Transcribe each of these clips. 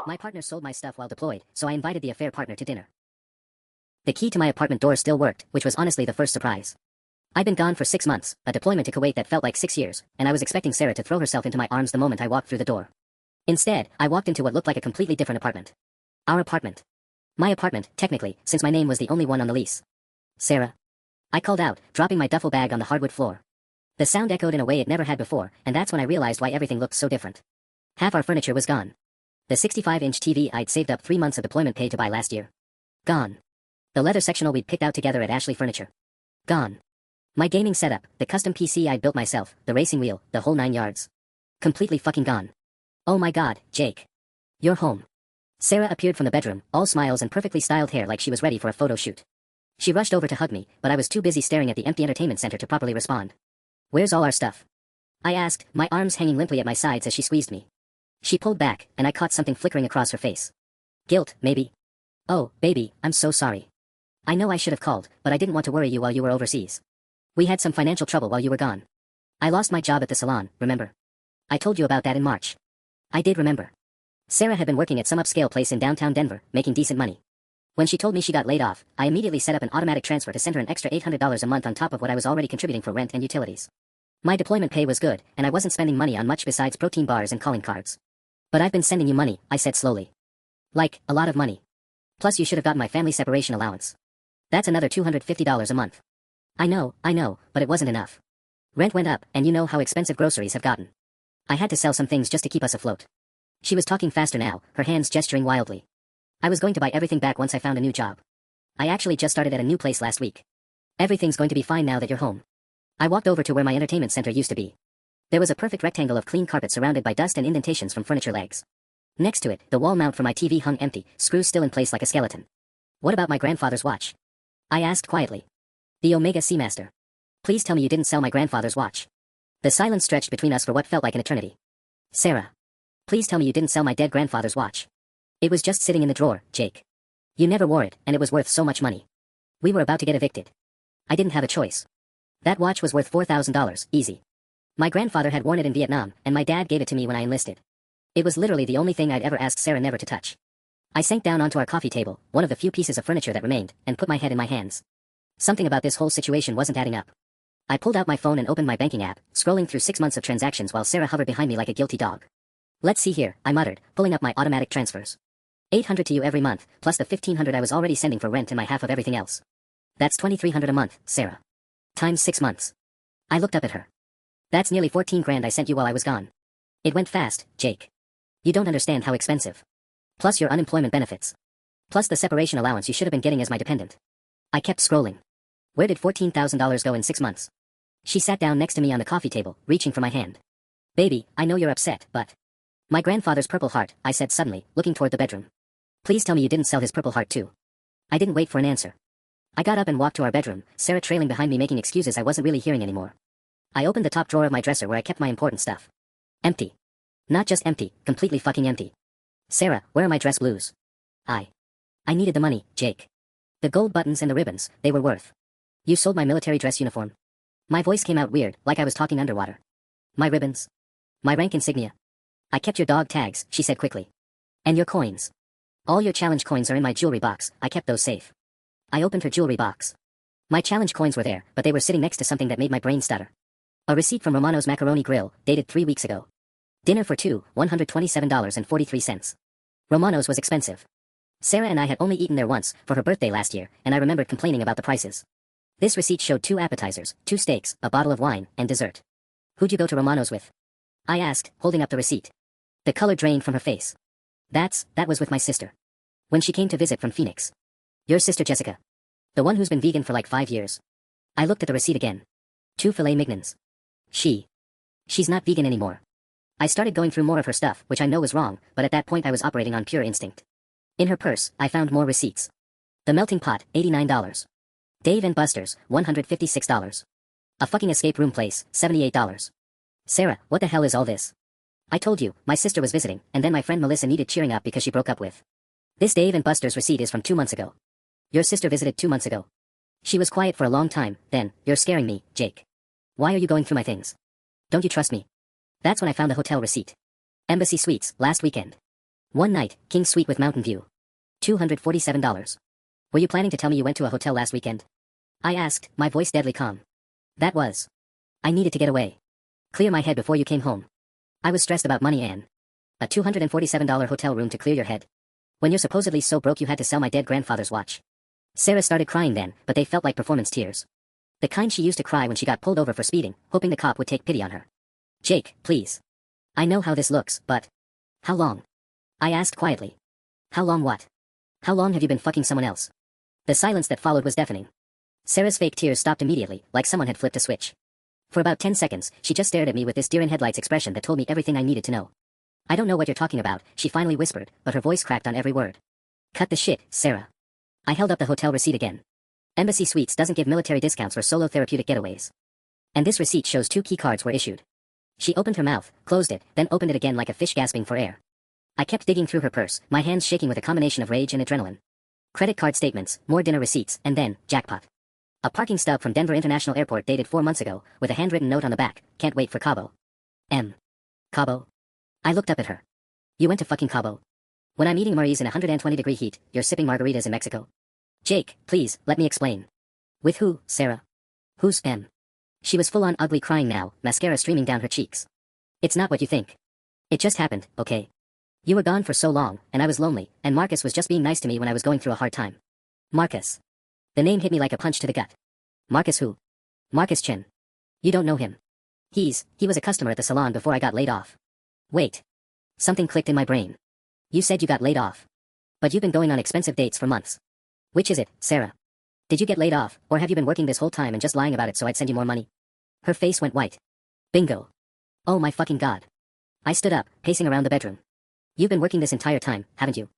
My partner sold my stuff while deployed, so I invited the affair partner to dinner. The key to my apartment door still worked, which was honestly the first surprise. I'd been gone for 6 months, a deployment to Kuwait that felt like 6 years, and I was expecting Sarah to throw herself into my arms the moment I walked through the door. Instead, I walked into what looked like a completely different apartment. Our apartment. My apartment, technically, since my name was the only one on the lease. Sarah. I called out, dropping my duffel bag on the hardwood floor. The sound echoed in a way it never had before, and that's when I realized why everything looked so different. Half our furniture was gone. The 65-inch TV I'd saved up 3 months of deployment pay to buy last year. Gone. The leather sectional we'd picked out together at Ashley Furniture. Gone. My gaming setup, the custom PC I'd built myself, the racing wheel, the whole 9 yards. Completely fucking gone. Oh my god, Jake. You're home. Sarah appeared from the bedroom, all smiles and perfectly styled hair like she was ready for a photo shoot. She rushed over to hug me, but I was too busy staring at the empty entertainment center to properly respond. Where's all our stuff? I asked, my arms hanging limply at my sides as she squeezed me. She pulled back, and I caught something flickering across her face. Guilt, maybe. Oh, baby, I'm so sorry. I know I should have called, but I didn't want to worry you while you were overseas. We had some financial trouble while you were gone. I lost my job at the salon, remember? I told you about that in March. I did remember. Sarah had been working at some upscale place in downtown Denver, making decent money. When she told me she got laid off, I immediately set up an automatic transfer to send her an extra $800 a month on top of what I was already contributing for rent and utilities. My deployment pay was good, and I wasn't spending money on much besides protein bars and calling cards. But I've been sending you money, I said slowly. Like, a lot of money. Plus you should have gotten my family separation allowance. That's another $250 a month. I know, but it wasn't enough. Rent went up, and you know how expensive groceries have gotten. I had to sell some things just to keep us afloat. She was talking faster now, her hands gesturing wildly. I was going to buy everything back once I found a new job. I actually just started at a new place last week. Everything's going to be fine now that you're home. I walked over to where my entertainment center used to be. There was a perfect rectangle of clean carpet surrounded by dust and indentations from furniture legs. Next to it, the wall mount for my TV hung empty, screws still in place like a skeleton. What about my grandfather's watch? I asked quietly. The Omega Seamaster. Please tell me you didn't sell my grandfather's watch. The silence stretched between us for what felt like an eternity. Sarah. Please tell me you didn't sell my dead grandfather's watch. It was just sitting in the drawer, Jake. You never wore it, and it was worth so much money. We were about to get evicted. I didn't have a choice. That watch was worth $4,000, easy. My grandfather had worn it in Vietnam, and my dad gave it to me when I enlisted. It was literally the only thing I'd ever asked Sarah never to touch. I sank down onto our coffee table, one of the few pieces of furniture that remained, and put my head in my hands. Something about this whole situation wasn't adding up. I pulled out my phone and opened my banking app, scrolling through 6 months of transactions while Sarah hovered behind me like a guilty dog. Let's see here, I muttered, pulling up my automatic transfers. $800 to you every month, plus the $1,500 I was already sending for rent and my half of everything else. That's $2,300 a month, Sarah. Times 6 months. I looked up at her. That's nearly 14 grand I sent you while I was gone. It went fast, Jake. You don't understand how expensive. Plus your unemployment benefits. Plus the separation allowance you should have been getting as my dependent. I kept scrolling. Where did $14,000 go in 6 months? She sat down next to me on the coffee table, reaching for my hand. Baby, I know you're upset, but... My grandfather's Purple Heart, I said suddenly, looking toward the bedroom. Please tell me you didn't sell his Purple Heart too. I didn't wait for an answer. I got up and walked to our bedroom, Sarah trailing behind me making excuses I wasn't really hearing anymore. I opened the top drawer of my dresser where I kept my important stuff. Empty. Not just empty, completely fucking empty. Sarah, where are my dress blues? I needed the money, Jake. The gold buttons and the ribbons, they were worth. You sold my military dress uniform. My voice came out weird, like I was talking underwater. My ribbons. My rank insignia. I kept your dog tags, she said quickly. And your coins. All your challenge coins are in my jewelry box, I kept those safe. I opened her jewelry box. My challenge coins were there, but they were sitting next to something that made my brain stutter. A receipt from Romano's Macaroni Grill, dated 3 weeks ago. Dinner for two, $127.43. Romano's was expensive. Sarah and I had only eaten there once, for her birthday last year, and I remembered complaining about the prices. This receipt showed 2 appetizers, 2 steaks, a bottle of wine, and dessert. Who'd you go to Romano's with? I asked, holding up the receipt. The color drained from her face. That was with my sister. When she came to visit from Phoenix. Your sister Jessica. The one who's been vegan for like 5 years. I looked at the receipt again. 2 filet mignons. She's not vegan anymore. I started going through more of her stuff, which I know was wrong, but at that point I was operating on pure instinct. In her purse, I found more receipts. The Melting Pot, $89. Dave & Buster's, $156. A fucking escape room place, $78. Sarah, what the hell is all this? I told you, my sister was visiting, and then my friend Melissa needed cheering up because she broke up with. This Dave & Buster's receipt is from 2 months ago. Your sister visited 2 months ago. She was quiet for a long time, then, you're scaring me, Jake. Why are you going through my things? Don't you trust me? That's when I found the hotel receipt. Embassy Suites, last weekend. One night, King Suite with Mountain View. $247. Were you planning to tell me you went to a hotel last weekend? I asked, my voice deadly calm. That was. I needed to get away. Clear my head before you came home. I was stressed about money, Anne. A $247 hotel room to clear your head. When you're supposedly so broke you had to sell my dead grandfather's watch. Sarah started crying then, but they felt like performance tears. The kind she used to cry when she got pulled over for speeding, hoping the cop would take pity on her. Jake, please. I know how this looks, but... How long? I asked quietly. How long what? How long have you been fucking someone else? The silence that followed was deafening. Sarah's fake tears stopped immediately, like someone had flipped a switch. For about 10 seconds, she just stared at me with this deer-in-headlights expression that told me everything I needed to know. I don't know what you're talking about, she finally whispered, but her voice cracked on every word. Cut the shit, Sarah. I held up the hotel receipt again. Embassy Suites doesn't give military discounts for solo therapeutic getaways. And this receipt shows 2 key cards were issued. She opened her mouth, closed it, then opened it again like a fish gasping for air. I kept digging through her purse, my hands shaking with a combination of rage and adrenaline. Credit card statements, more dinner receipts, and then, jackpot. A parking stub from Denver International Airport dated 4 months ago, with a handwritten note on the back, can't wait for Cabo. Cabo? I looked up at her. You went to fucking Cabo? When I'm eating Marie's in 120-degree heat, you're sipping margaritas in Mexico? Jake, please, let me explain. With who, Sarah? Who's M? She was full-on ugly crying now, mascara streaming down her cheeks. It's not what you think. It just happened, okay? You were gone for so long, and I was lonely, and Marcus was just being nice to me when I was going through a hard time. Marcus. The name hit me like a punch to the gut. Marcus who? Marcus Chen. You don't know him. He was a customer at the salon before I got laid off. Wait. Something clicked in my brain. You said you got laid off. But you've been going on expensive dates for months. Which is it, Sarah? Did you get laid off, or have you been working this whole time and just lying about it so I'd send you more money? Her face went white. Bingo. Oh my fucking god. I stood up, pacing around the bedroom. You've been working this entire time, haven't you?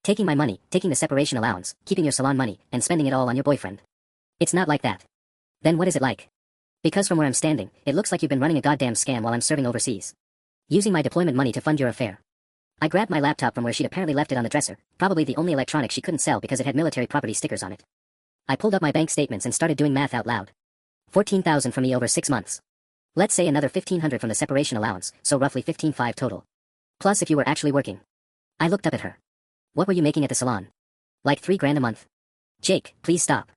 Taking my money, taking the separation allowance, keeping your salon money, and spending it all on your boyfriend. It's not like that. Then what is it like? Because from where I'm standing, it looks like you've been running a goddamn scam while I'm serving overseas. Using my deployment money to fund your affair. I grabbed my laptop from where she'd apparently left it on the dresser, probably the only electronic she couldn't sell because it had military property stickers on it. I pulled up my bank statements and started doing math out loud. $14,000 from me over 6 months. Let's say another $1,500 from the separation allowance, so roughly $15,500 total. Plus if you were actually working. I looked up at her. What were you making at the salon? Like $3,000 a month. Jake, please stop.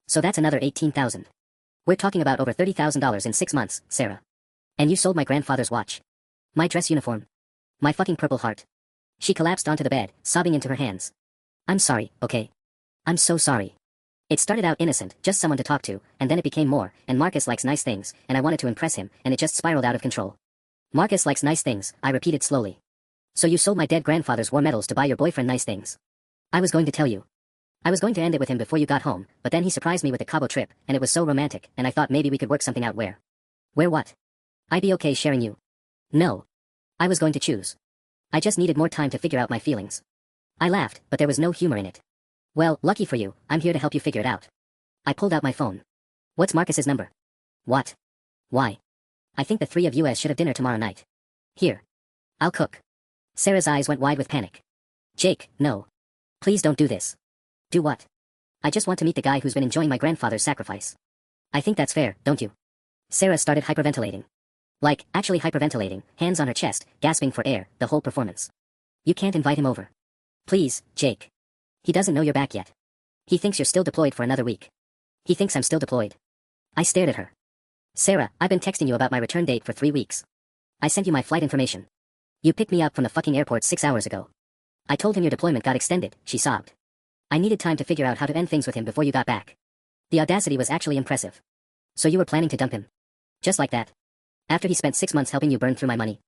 So that's another $18,000. We're talking about over $30,000 in 6 months, Sarah. And you sold my grandfather's watch. My dress uniform. My fucking Purple Heart. She collapsed onto the bed, sobbing into her hands. I'm sorry, okay? I'm so sorry. It started out innocent, just someone to talk to, and then it became more, and Marcus likes nice things, and I wanted to impress him, and it just spiraled out of control. Marcus likes nice things, I repeated slowly. So you sold my dead grandfather's war medals to buy your boyfriend nice things. I was going to tell you. I was going to end it with him before you got home, but then he surprised me with the Cabo trip, and it was so romantic, and I thought maybe we could work something out where. Where what? I'd be okay sharing you. No. I was going to choose. I just needed more time to figure out my feelings. I laughed, but there was no humor in it. Well, lucky for you, I'm here to help you figure it out. I pulled out my phone. What's Marcus's number? What? Why? I think the 3 of you should have dinner tomorrow night. Here. I'll cook. Sarah's eyes went wide with panic. Jake, no. Please don't do this. Do what? I just want to meet the guy who's been enjoying my grandfather's sacrifice. I think that's fair, don't you? Sarah started hyperventilating. Like, actually hyperventilating, hands on her chest, gasping for air, the whole performance. You can't invite him over. Please, Jake. He doesn't know you're back yet. He thinks you're still deployed for another week. He thinks I'm still deployed. I stared at her. Sarah, I've been texting you about my return date for 3 weeks. I sent you my flight information. You picked me up from the fucking airport 6 hours ago. I told him your deployment got extended, she sobbed. I needed time to figure out how to end things with him before you got back. The audacity was actually impressive. So you were planning to dump him? Just like that? After he spent 6 months helping you burn through my money?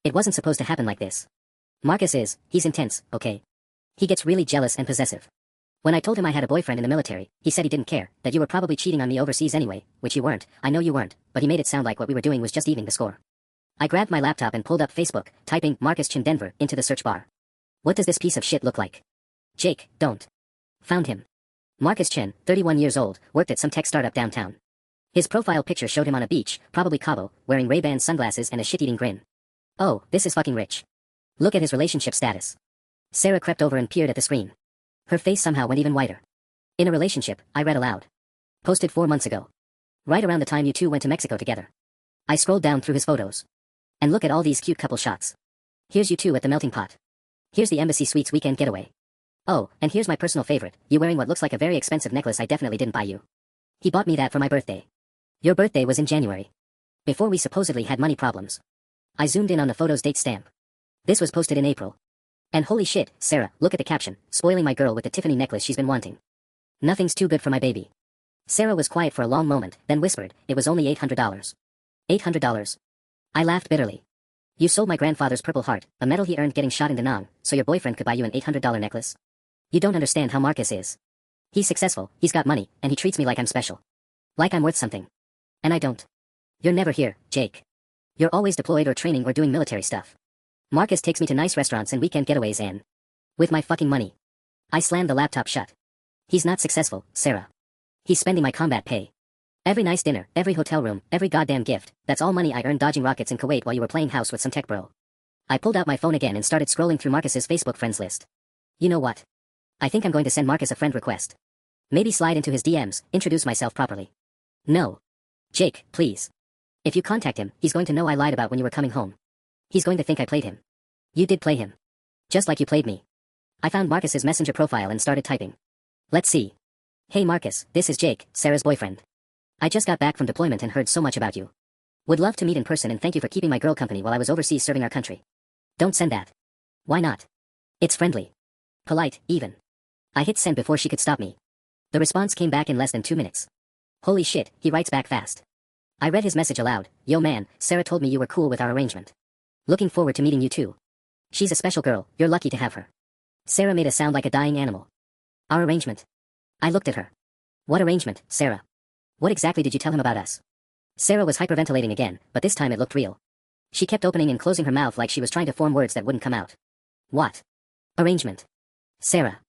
It wasn't supposed to happen like this. Marcus he's intense, okay? He gets really jealous and possessive. When I told him I had a boyfriend in the military, he said he didn't care, that you were probably cheating on me overseas anyway, which you weren't, I know you weren't, but he made it sound like what we were doing was just evening the score. I grabbed my laptop and pulled up Facebook, typing Marcus Chen Denver into the search bar. What does this piece of shit look like? Jake, don't. Found him. Marcus Chen, 31 years old, worked at some tech startup downtown. His profile picture showed him on a beach, probably Cabo, wearing Ray-Ban sunglasses and a shit-eating grin. Oh, this is fucking rich. Look at his relationship status. Sarah crept over and peered at the screen. Her face somehow went even whiter. In a relationship, I read aloud. Posted 4 months ago. Right around the time you two went to Mexico together. I scrolled down through his photos. And look at all these cute couple shots. Here's you two at the melting pot. Here's the Embassy Suites weekend getaway. Oh, and here's my personal favorite, you wearing what looks like a very expensive necklace I definitely didn't buy you. He bought me that for my birthday. Your birthday was in January. Before we supposedly had money problems. I zoomed in on the photo's date stamp. This was posted in April. And holy shit, Sarah, look at the caption, spoiling my girl with the Tiffany necklace she's been wanting. Nothing's too good for my baby. Sarah was quiet for a long moment, then whispered, it was only $800. $800. I laughed bitterly. You sold my grandfather's Purple Heart, a medal he earned getting shot in Da Nang, so your boyfriend could buy you an $800 necklace? You don't understand how Marcus is. He's successful, he's got money, and he treats me like I'm special. Like I'm worth something. And I don't. You're never here, Jake. You're always deployed or training or doing military stuff. Marcus takes me to nice restaurants and weekend getaways and... with my fucking money. I slammed the laptop shut. He's not successful, Sarah. He's spending my combat pay. Every nice dinner, every hotel room, every goddamn gift, that's all money I earned dodging rockets in Kuwait while you were playing house with some tech bro. I pulled out my phone again and started scrolling through Marcus's Facebook friends list. You know what? I think I'm going to send Marcus a friend request. Maybe slide into his DMs, introduce myself properly. No. Jake, please. If you contact him, he's going to know I lied about when you were coming home. He's going to think I played him. You did play him. Just like you played me. I found Marcus's messenger profile and started typing. Let's see. Hey Marcus, this is Jake, Sarah's boyfriend. I just got back from deployment and heard so much about you. Would love to meet in person and thank you for keeping my girl company while I was overseas serving our country. Don't send that. Why not? It's friendly. Polite, even. I hit send before she could stop me. The response came back in less than 2 minutes. Holy shit, he writes back fast. I read his message aloud. Yo man, Sarah told me you were cool with our arrangement. Looking forward to meeting you too. She's a special girl, you're lucky to have her. Sarah made us sound like a dying animal. Our arrangement. I looked at her. What arrangement, Sarah? What exactly did you tell him about us? Sarah was hyperventilating again, but this time it looked real. She kept opening and closing her mouth like she was trying to form words that wouldn't come out. What? Arrangement. Sarah.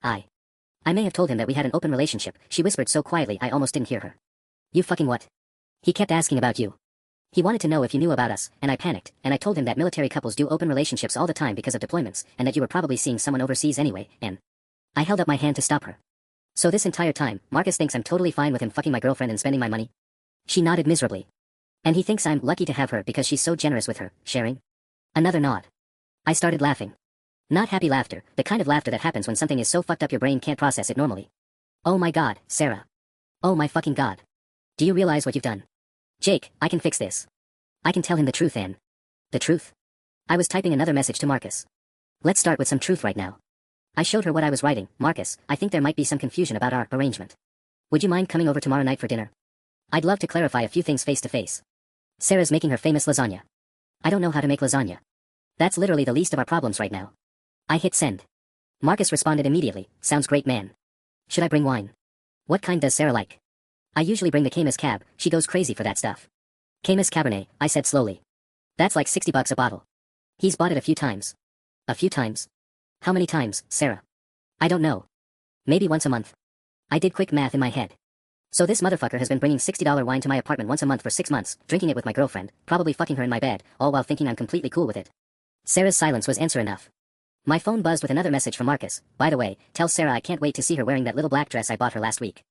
I may have told him that we had an open relationship, she whispered so quietly I almost didn't hear her. You fucking what? He kept asking about you. He wanted to know if you knew about us, and I panicked, and I told him that military couples do open relationships all the time because of deployments, and that you were probably seeing someone overseas anyway, and... I held up my hand to stop her. So this entire time, Marcus thinks I'm totally fine with him fucking my girlfriend and spending my money? She nodded miserably. And he thinks I'm lucky to have her because she's so generous with her, sharing? Another nod. I started laughing. Not happy laughter, the kind of laughter that happens when something is so fucked up your brain can't process it normally. Oh my god, Sarah. Oh my fucking god. Do you realize what you've done? Jake, I can fix this. I can tell him the truth, Anne. The truth? I was typing another message to Marcus. Let's start with some truth right now. I showed her what I was writing. Marcus, I think there might be some confusion about our arrangement. Would you mind coming over tomorrow night for dinner? I'd love to clarify a few things face to face. Sarah's making her famous lasagna. I don't know how to make lasagna. That's literally the least of our problems right now. I hit send. Marcus responded immediately, sounds great man. Should I bring wine? What kind does Sarah like? I usually bring the Camus Cab, she goes crazy for that stuff. Camus Cabernet, I said slowly. That's like $60 a bottle. He's bought it a few times. A few times? How many times, Sarah? I don't know. Maybe once a month. I did quick math in my head. So this motherfucker has been bringing $60 wine to my apartment once a month for 6 months, drinking it with my girlfriend, probably fucking her in my bed, all while thinking I'm completely cool with it. Sarah's silence was answer enough. My phone buzzed with another message from Marcus. By the way, tell Sarah I can't wait to see her wearing that little black dress I bought her last week.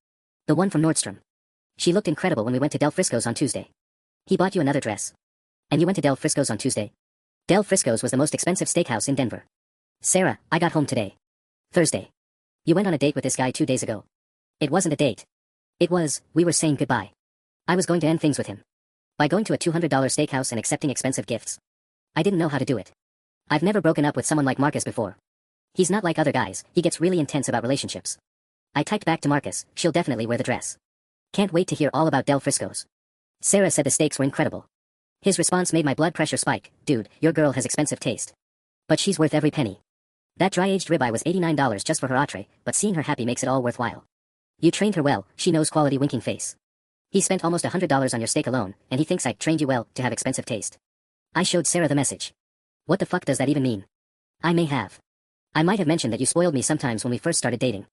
The one from Nordstrom. She looked incredible when we went to Del Frisco's on Tuesday. He bought you another dress. And you went to Del Frisco's on Tuesday? Del Frisco's was the most expensive steakhouse in Denver. Sarah, I got home today. Thursday. You went on a date with this guy 2 days ago. It wasn't a date. We were saying goodbye. I was going to end things with him. By going to a $200 steakhouse and accepting expensive gifts. I didn't know how to do it. I've never broken up with someone like Marcus before. He's not like other guys, he gets really intense about relationships. I typed back to Marcus, she'll definitely wear the dress. Can't wait to hear all about Del Frisco's. Sarah said the steaks were incredible. His response made my blood pressure spike. Dude, your girl has expensive taste. But she's worth every penny. That dry-aged ribeye was $89 just for her entree, but seeing her happy makes it all worthwhile. You trained her well, she knows quality winking face. He spent almost $100 on your steak alone, and he thinks I trained you well to have expensive taste. I showed Sarah the message. What the fuck does that even mean? I may have. I might have mentioned that you spoiled me sometimes when we first started dating.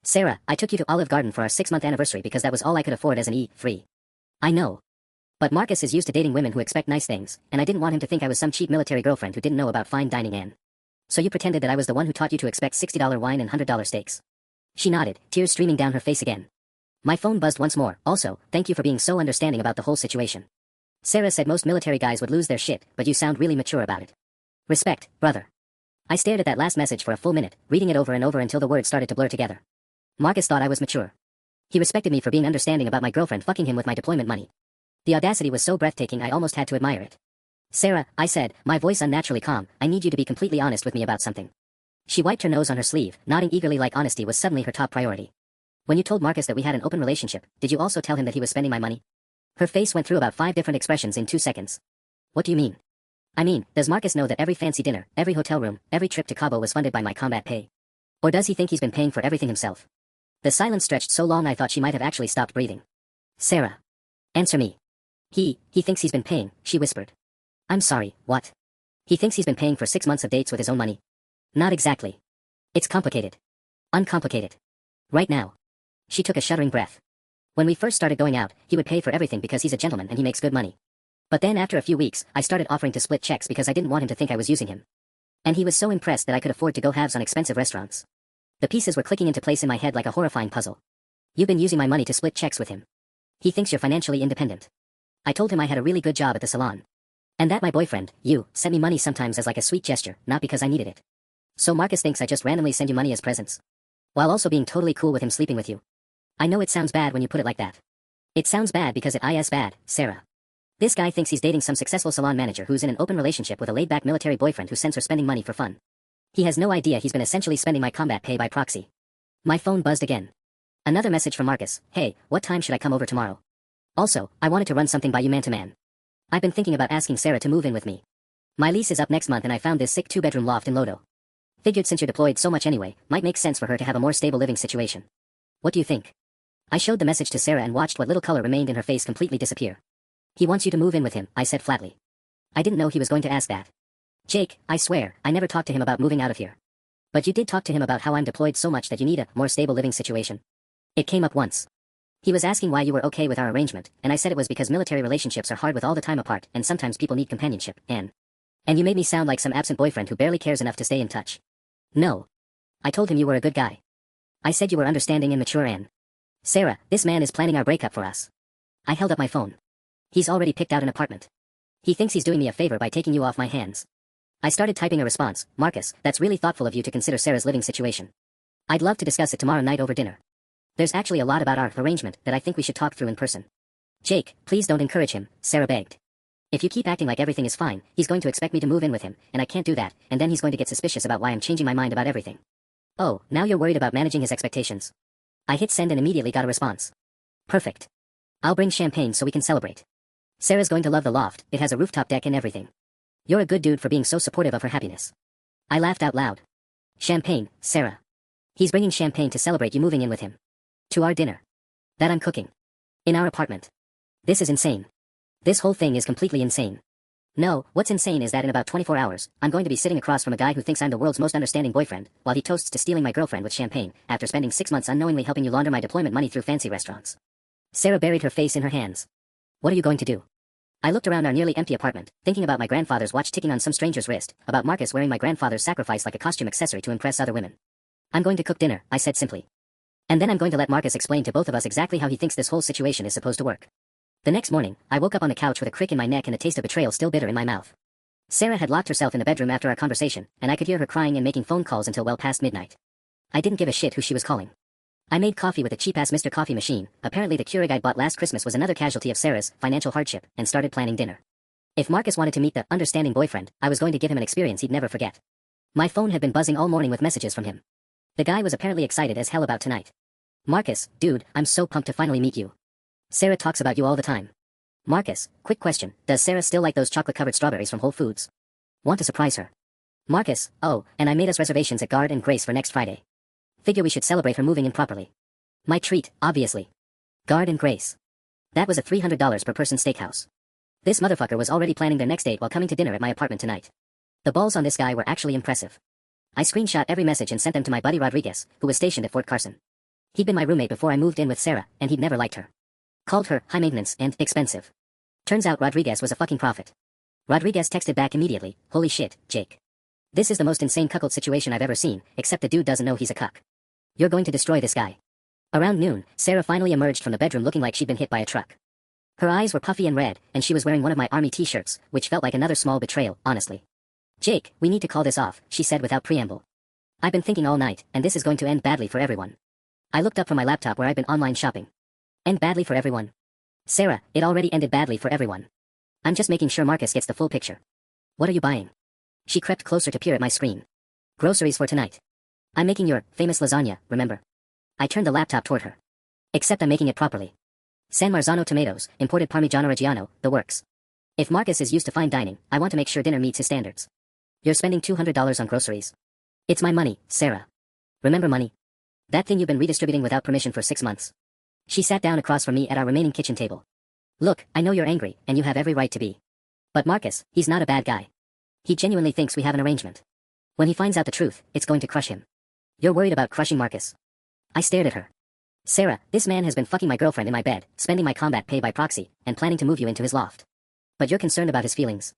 Sarah, I took you to Olive Garden for our 6-month anniversary because that was all I could afford as an free. I know. But Marcus is used to dating women who expect nice things, and I didn't want him to think I was some cheap military girlfriend who didn't know about fine dining and... So you pretended that I was the one who taught you to expect $60 wine and $100 steaks. She nodded, tears streaming down her face again. My phone buzzed once more. Also, thank you for being so understanding about the whole situation. Sarah said most military guys would lose their shit, but you sound really mature about it. Respect, brother. I stared at that last message for a full minute, reading it over and over until the words started to blur together. Marcus thought I was mature. He respected me for being understanding about my girlfriend fucking him with my deployment money. The audacity was so breathtaking I almost had to admire it. Sarah, I said, my voice unnaturally calm, I need you to be completely honest with me about something. She wiped her nose on her sleeve, nodding eagerly like honesty was suddenly her top priority. When you told Marcus that we had an open relationship, did you also tell him that he was spending my money? Her face went through about 5 different expressions in 2 seconds. What do you mean? I mean, does Marcus know that every fancy dinner, every hotel room, every trip to Cabo was funded by my combat pay? Or does he think he's been paying for everything himself? The silence stretched so long I thought she might have actually stopped breathing. Sarah. Answer me. He thinks he's been paying, she whispered. I'm sorry, what? He thinks he's been paying for 6 months of dates with his own money. Not exactly. It's complicated. Uncomplicated. Right now. She took a shuddering breath. When we first started going out, he would pay for everything because he's a gentleman and he makes good money. But then after a few weeks, I started offering to split checks because I didn't want him to think I was using him. And he was so impressed that I could afford to go halves on expensive restaurants. The pieces were clicking into place in my head like a horrifying puzzle. You've been using my money to split checks with him. He thinks you're financially independent. I told him I had a really good job at the salon. And that my boyfriend, you, sent me money sometimes as like a sweet gesture, not because I needed it. So Marcus thinks I just randomly send you money as presents. While also being totally cool with him sleeping with you. I know it sounds bad when you put it like that. It sounds bad because it is bad, Sarah. This guy thinks he's dating some successful salon manager who's in an open relationship with a laid-back military boyfriend who sends her spending money for fun. He has no idea he's been essentially spending my combat pay by proxy. My phone buzzed again. Another message from Marcus. Hey, what time should I come over tomorrow? Also, I wanted to run something by you man to man. I've been thinking about asking Sarah to move in with me. My lease is up next month and I found this sick 2-bedroom loft in Lodo. Figured since you're deployed so much anyway, might make sense for her to have a more stable living situation. What do you think? I showed the message to Sarah and watched what little color remained in her face completely disappear. He wants you to move in with him, I said flatly. I didn't know he was going to ask that. Jake, I swear, I never talked to him about moving out of here. But you did talk to him about how I'm deployed so much that you need a more stable living situation. It came up once. He was asking why you were okay with our arrangement, and I said it was because military relationships are hard with all the time apart, and sometimes people need companionship, and you made me sound like some absent boyfriend who barely cares enough to stay in touch. No. I told him you were a good guy. I said you were understanding and mature and Sarah, this man is planning our breakup for us. I held up my phone. He's already picked out an apartment. He thinks he's doing me a favor by taking you off my hands. I started typing a response. Marcus, that's really thoughtful of you to consider Sarah's living situation. I'd love to discuss it tomorrow night over dinner. There's actually a lot about our arrangement that I think we should talk through in person. Jake, please don't encourage him, Sarah begged. If you keep acting like everything is fine, he's going to expect me to move in with him, and I can't do that, and then he's going to get suspicious about why I'm changing my mind about everything. Oh, now you're worried about managing his expectations. I hit send and immediately got a response. Perfect. I'll bring champagne so we can celebrate. Sarah's going to love the loft, it has a rooftop deck and everything. You're a good dude for being so supportive of her happiness. I laughed out loud. Champagne, Sarah. He's bringing champagne to celebrate you moving in with him. To our dinner. That I'm cooking. In our apartment. This is insane. This whole thing is completely insane. No, what's insane is that in about 24 hours, I'm going to be sitting across from a guy who thinks I'm the world's most understanding boyfriend, while he toasts to stealing my girlfriend with champagne, after spending 6 months unknowingly helping you launder my deployment money through fancy restaurants. Sarah buried her face in her hands. What are you going to do? I looked around our nearly empty apartment, thinking about my grandfather's watch ticking on some stranger's wrist, about Marcus wearing my grandfather's sacrifice like a costume accessory to impress other women. I'm going to cook dinner, I said simply. And then I'm going to let Marcus explain to both of us exactly how he thinks this whole situation is supposed to work. The next morning, I woke up on the couch with a crick in my neck and a taste of betrayal still bitter in my mouth. Sarah had locked herself in the bedroom after our conversation, and I could hear her crying and making phone calls until well past midnight. I didn't give a shit who she was calling. I made coffee with a cheap-ass Mr. Coffee machine. Apparently the Keurig I bought last Christmas was another casualty of Sarah's financial hardship, and started planning dinner. If Marcus wanted to meet the understanding boyfriend, I was going to give him an experience he'd never forget. My phone had been buzzing all morning with messages from him. The guy was apparently excited as hell about tonight. Marcus, dude, I'm so pumped to finally meet you. Sarah talks about you all the time. Marcus, quick question, does Sarah still like those chocolate-covered strawberries from Whole Foods? Want to surprise her. Marcus, oh, and I made us reservations at Guard and Grace for next Friday. Figure we should celebrate her moving in properly. My treat, obviously. Guard and Grace. That was a $300 per person steakhouse. This motherfucker was already planning their next date while coming to dinner at my apartment tonight. The balls on this guy were actually impressive. I screenshot every message and sent them to my buddy Rodriguez, who was stationed at Fort Carson. He'd been my roommate before I moved in with Sarah, and he'd never liked her. Called her high maintenance and expensive. Turns out Rodriguez was a fucking prophet. Rodriguez texted back immediately, holy shit, Jake. This is the most insane cuckold situation I've ever seen, except the dude doesn't know he's a cuck. You're going to destroy this guy. Around noon, Sarah finally emerged from the bedroom looking like she'd been hit by a truck. Her eyes were puffy and red, and she was wearing one of my army t-shirts, which felt like another small betrayal, honestly. Jake, we need to call this off, she said without preamble. I've been thinking all night, and this is going to end badly for everyone. I looked up from my laptop where I'd been online shopping. End badly for everyone? Sarah, it already ended badly for everyone. I'm just making sure Marcus gets the full picture. What are you buying? She crept closer to peer at my screen. Groceries for tonight. I'm making your famous lasagna, remember? I turned the laptop toward her. Except I'm making it properly. San Marzano tomatoes, imported Parmigiano Reggiano, the works. If Marcus is used to fine dining, I want to make sure dinner meets his standards. You're spending $200 on groceries. It's my money, Sarah. Remember money? That thing you've been redistributing without permission for 6 months. She sat down across from me at our remaining kitchen table. Look, I know you're angry, and you have every right to be. But Marcus, he's not a bad guy. He genuinely thinks we have an arrangement. When he finds out the truth, it's going to crush him. You're worried about crushing Marcus. I stared at her. Sarah, this man has been fucking my girlfriend in my bed, spending my combat pay by proxy, and planning to move you into his loft. But you're concerned about his feelings.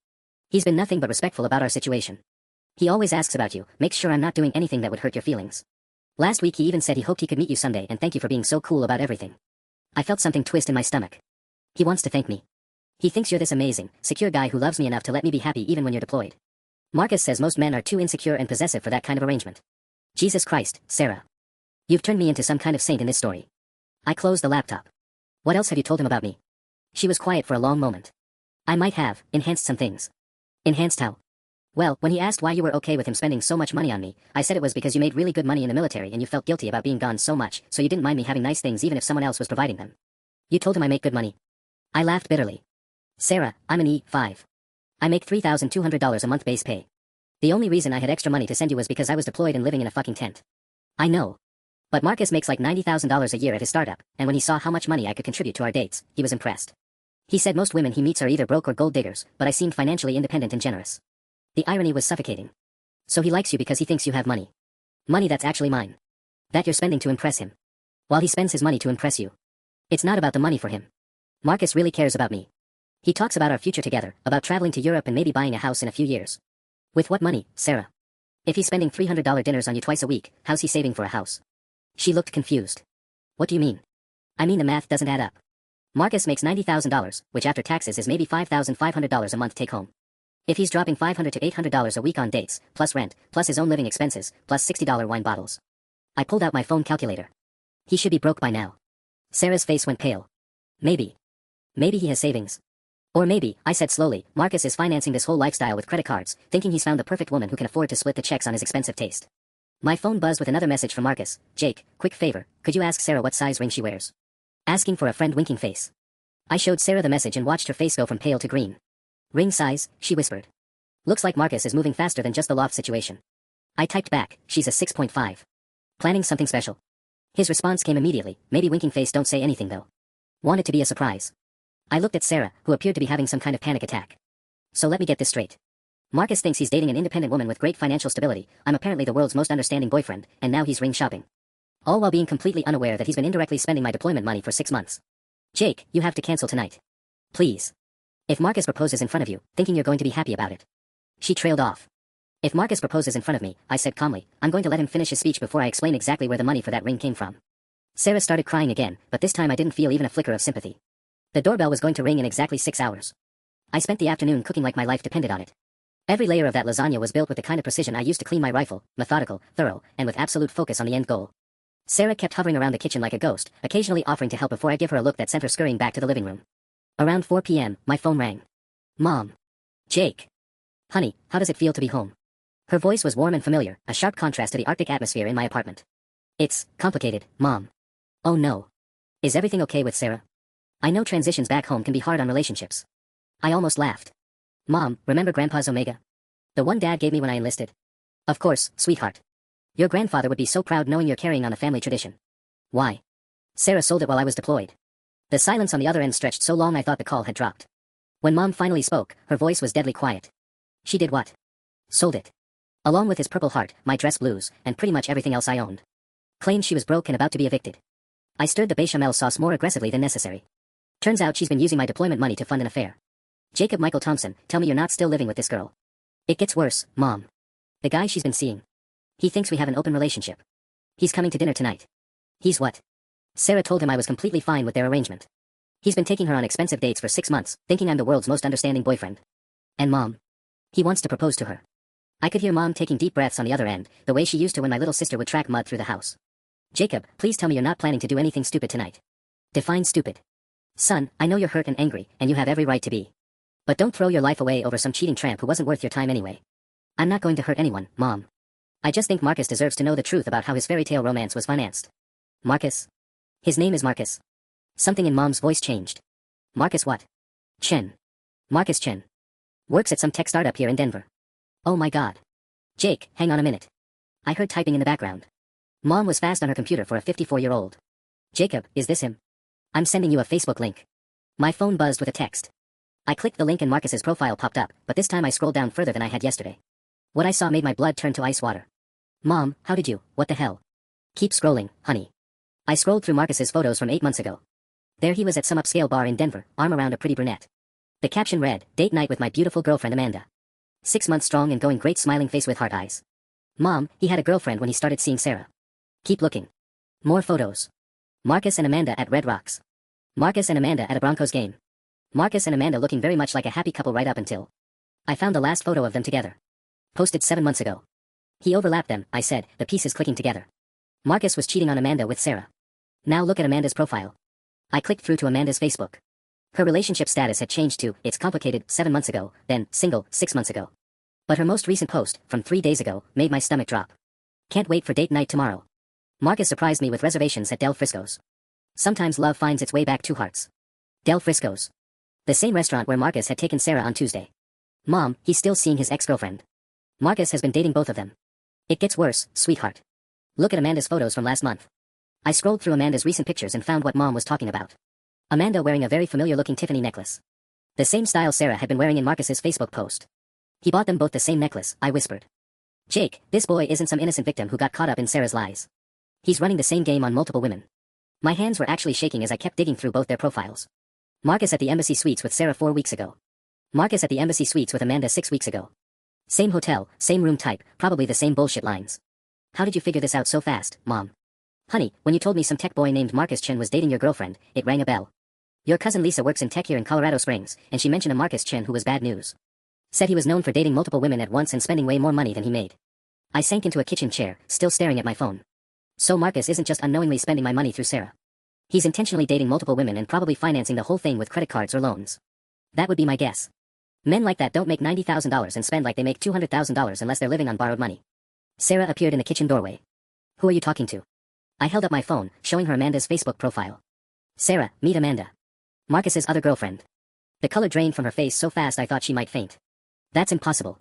He's been nothing but respectful about our situation. He always asks about you, makes sure I'm not doing anything that would hurt your feelings. Last week he even said he hoped he could meet you someday and thank you for being so cool about everything. I felt something twist in my stomach. He wants to thank me. He thinks you're this amazing, secure guy who loves me enough to let me be happy even when you're deployed. Marcus says most men are too insecure and possessive for that kind of arrangement. Jesus Christ, Sarah. You've turned me into some kind of saint in this story. I closed the laptop. What else have you told him about me? She was quiet for a long moment. I might have enhanced some things. Enhanced how? Well, when he asked why you were okay with him spending so much money on me, I said it was because you made really good money in the military and you felt guilty about being gone so much, so you didn't mind me having nice things even if someone else was providing them. You told him I make good money. I laughed bitterly. Sarah, I'm an E5. I make $3,200 a month base pay. The only reason I had extra money to send you was because I was deployed and living in a fucking tent. I know. But Marcus makes like $90,000 a year at his startup, and when he saw how much money I could contribute to our dates, he was impressed. He said most women he meets are either broke or gold diggers, but I seemed financially independent and generous. The irony was suffocating. So he likes you because he thinks you have money. Money that's actually mine. That you're spending to impress him. While he spends his money to impress you. It's not about the money for him. Marcus really cares about me. He talks about our future together, about traveling to Europe and maybe buying a house in a few years. With what money, Sarah? If he's spending $300 dinners on you twice a week, how's he saving for a house? She looked confused. What do you mean? I mean the math doesn't add up. Marcus makes $90,000, which after taxes is maybe $5,500 a month take home. If he's dropping $500 to $800 a week on dates, plus rent, plus his own living expenses, plus $60 wine bottles. I pulled out my phone calculator. He should be broke by now. Sarah's face went pale. Maybe. Maybe he has savings. Or maybe, I said slowly, Marcus is financing this whole lifestyle with credit cards, thinking he's found the perfect woman who can afford to split the checks on his expensive taste. My phone buzzed with another message from Marcus. Jake, quick favor, could you ask Sarah what size ring she wears? Asking for a friend winking face. I showed Sarah the message and watched her face go from pale to green. Ring size, she whispered. Looks like Marcus is moving faster than just the loft situation. I typed back, she's a 6.5. Planning something special? His response came immediately, maybe winking face don't say anything though. Want it to be a surprise. I looked at Sarah, who appeared to be having some kind of panic attack. So let me get this straight. Marcus thinks he's dating an independent woman with great financial stability, I'm apparently the world's most understanding boyfriend, and now he's ring shopping. All while being completely unaware that he's been indirectly spending my deployment money for 6 months. Jake, you have to cancel tonight. Please. If Marcus proposes in front of you, thinking you're going to be happy about it. She trailed off. If Marcus proposes in front of me, I said calmly, I'm going to let him finish his speech before I explain exactly where the money for that ring came from. Sarah started crying again, but this time I didn't feel even a flicker of sympathy. The doorbell was going to ring in exactly 6 hours. I spent the afternoon cooking like my life depended on it. Every layer of that lasagna was built with the kind of precision I used to clean my rifle, methodical, thorough, and with absolute focus on the end goal. Sarah kept hovering around the kitchen like a ghost, occasionally offering to help before I give her a look that sent her scurrying back to the living room. Around 4 p.m., my phone rang. Mom. Jake. Honey, how does it feel to be home? Her voice was warm and familiar, a sharp contrast to the Arctic atmosphere in my apartment. It's complicated, Mom. Oh no. Is everything okay with Sarah? I know transitions back home can be hard on relationships. I almost laughed. Mom, remember Grandpa's Omega? The one Dad gave me when I enlisted? Of course, sweetheart. Your grandfather would be so proud knowing you're carrying on a family tradition. Why? Sarah sold it while I was deployed. The silence on the other end stretched so long I thought the call had dropped. When Mom finally spoke, her voice was deadly quiet. She did what? Sold it. Along with his Purple Heart, my dress blues, and pretty much everything else I owned. Claimed she was broke and about to be evicted. I stirred the bechamel sauce more aggressively than necessary. Turns out she's been using my deployment money to fund an affair. Jacob Michael Thompson, tell me you're not still living with this girl. It gets worse, Mom. The guy she's been seeing. He thinks we have an open relationship. He's coming to dinner tonight. He's what? Sarah told him I was completely fine with their arrangement. He's been taking her on expensive dates for 6 months, thinking I'm the world's most understanding boyfriend. And Mom. He wants to propose to her. I could hear Mom taking deep breaths on the other end, the way she used to when my little sister would track mud through the house. Jacob, please tell me you're not planning to do anything stupid tonight. Define stupid. Son, I know you're hurt and angry, and you have every right to be. But don't throw your life away over some cheating tramp who wasn't worth your time anyway. I'm not going to hurt anyone, Mom. I just think Marcus deserves to know the truth about how his fairy tale romance was financed. Marcus? His name is Marcus. Something in Mom's voice changed. Marcus what? Chen. Marcus Chen. Works at some tech startup here in Denver. Oh my god. Jake, hang on a minute. I heard typing in the background. Mom was fast on her computer for a 54-year-old. Jacob, is this him? I'm sending you a Facebook link. My phone buzzed with a text. I clicked the link and Marcus's profile popped up, but this time I scrolled down further than I had yesterday. What I saw made my blood turn to ice water. Mom, how did you, what the hell? Keep scrolling, honey. I scrolled through Marcus's photos from 8 months ago. There he was at some upscale bar in Denver, arm around a pretty brunette. The caption read, "Date night with my beautiful girlfriend Amanda. 6 months strong and going great, smiling face with heart eyes." Mom, he had a girlfriend when he started seeing Sarah. Keep looking. More photos. Marcus and Amanda at Red Rocks. Marcus and Amanda at a Broncos game. Marcus and Amanda looking very much like a happy couple right up until I found the last photo of them together. Posted 7 months ago. He overlapped them, I said, the pieces clicking together. Marcus was cheating on Amanda with Sarah. Now look at Amanda's profile. I clicked through to Amanda's Facebook. Her relationship status had changed to, "It's complicated," 7 months ago, then, "Single," 6 months ago. But her most recent post, from 3 days ago, made my stomach drop. Can't wait for date night tomorrow. Marcus surprised me with reservations at Del Frisco's. Sometimes love finds its way back to hearts. Del Frisco's. The same restaurant where Marcus had taken Sarah on Tuesday. Mom, he's still seeing his ex-girlfriend. Marcus has been dating both of them. It gets worse, sweetheart. Look at Amanda's photos from last month. I scrolled through Amanda's recent pictures and found what Mom was talking about. Amanda wearing a very familiar-looking Tiffany necklace. The same style Sarah had been wearing in Marcus's Facebook post. He bought them both the same necklace, I whispered. Jake, this boy isn't some innocent victim who got caught up in Sarah's lies. He's running the same game on multiple women. My hands were actually shaking as I kept digging through both their profiles. Marcus at the Embassy Suites with Sarah 4 weeks ago. Marcus at the Embassy Suites with Amanda 6 weeks ago. Same hotel, same room type, probably the same bullshit lines. How did you figure this out so fast, Mom? Honey, when you told me some tech boy named Marcus Chen was dating your girlfriend, it rang a bell. Your cousin Lisa works in tech here in Colorado Springs, and she mentioned a Marcus Chen who was bad news. Said he was known for dating multiple women at once and spending way more money than he made. I sank into a kitchen chair, still staring at my phone. So Marcus isn't just unknowingly spending my money through Sarah. He's intentionally dating multiple women and probably financing the whole thing with credit cards or loans. That would be my guess. Men like that don't make $90,000 and spend like they make $200,000 unless they're living on borrowed money. Sarah appeared in the kitchen doorway. Who are you talking to? I held up my phone, showing her Amanda's Facebook profile. Sarah, meet Amanda. Marcus's other girlfriend. The color drained from her face so fast I thought she might faint. That's impossible.